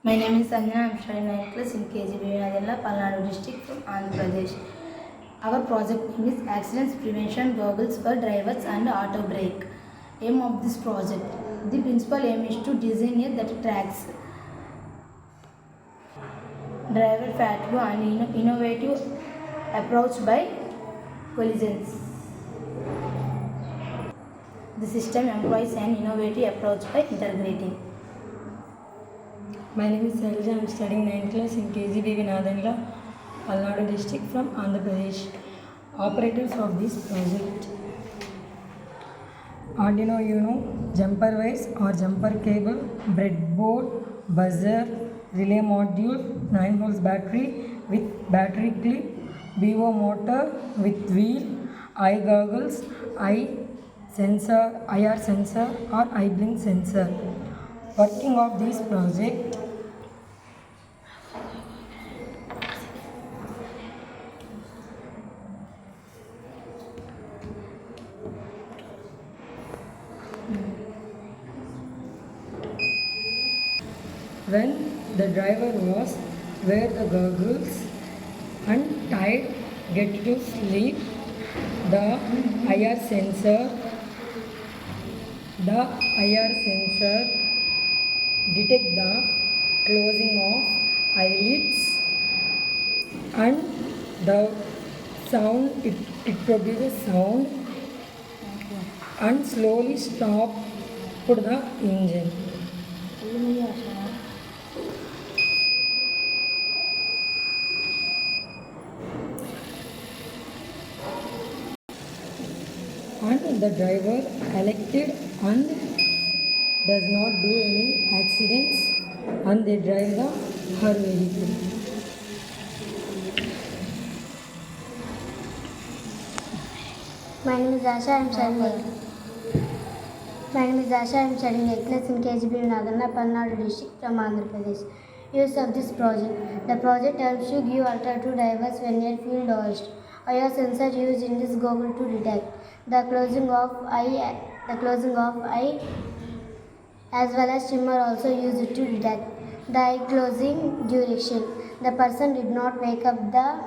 My name is Sanjana. I am studying 9th class in KGB Vinadella, Palnadu district from Andhra Pradesh. Our project name is Accidents Prevention Goggles for Drivers and Auto Brake. Aim of this project. The principal aim is to design a that tracks driver fatigue and innovative approach by collisions. The system employs an innovative approach by integrating. My name is Selja. I am studying 9th class in KGB Vinadella, Palnadu district from Andhra Pradesh. Operators of this project: Arduino Uno, jumper wires or jumper cable, breadboard, buzzer, relay module, 9 volts battery with battery clip, BO motor with wheel, eye goggles, eye sensor, IR sensor or eye blink sensor. Working of this project: when the driver was wear the goggles and tied get to sleep, the IR sensor detect the closing of eyelids and the sound it produces sound and slowly stop put the engine. And the driver elected and does not do any accidents and they drive her vehicle. My name is Asha. I am studying 8th class in KGB Vinadella, Palnadu district from Andhra Pradesh. Use of this project. The project helps you give alternative drivers when your fuel dodged. IR sensor used in this goggle to detect the closing of eye as well as trimmer also used to detect the eye closing duration. The person did not wake up the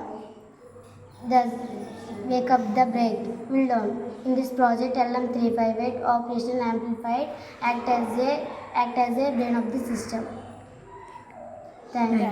brake wheel down. In this project, LM358 operational amplified act as a brain of the system. Thank you.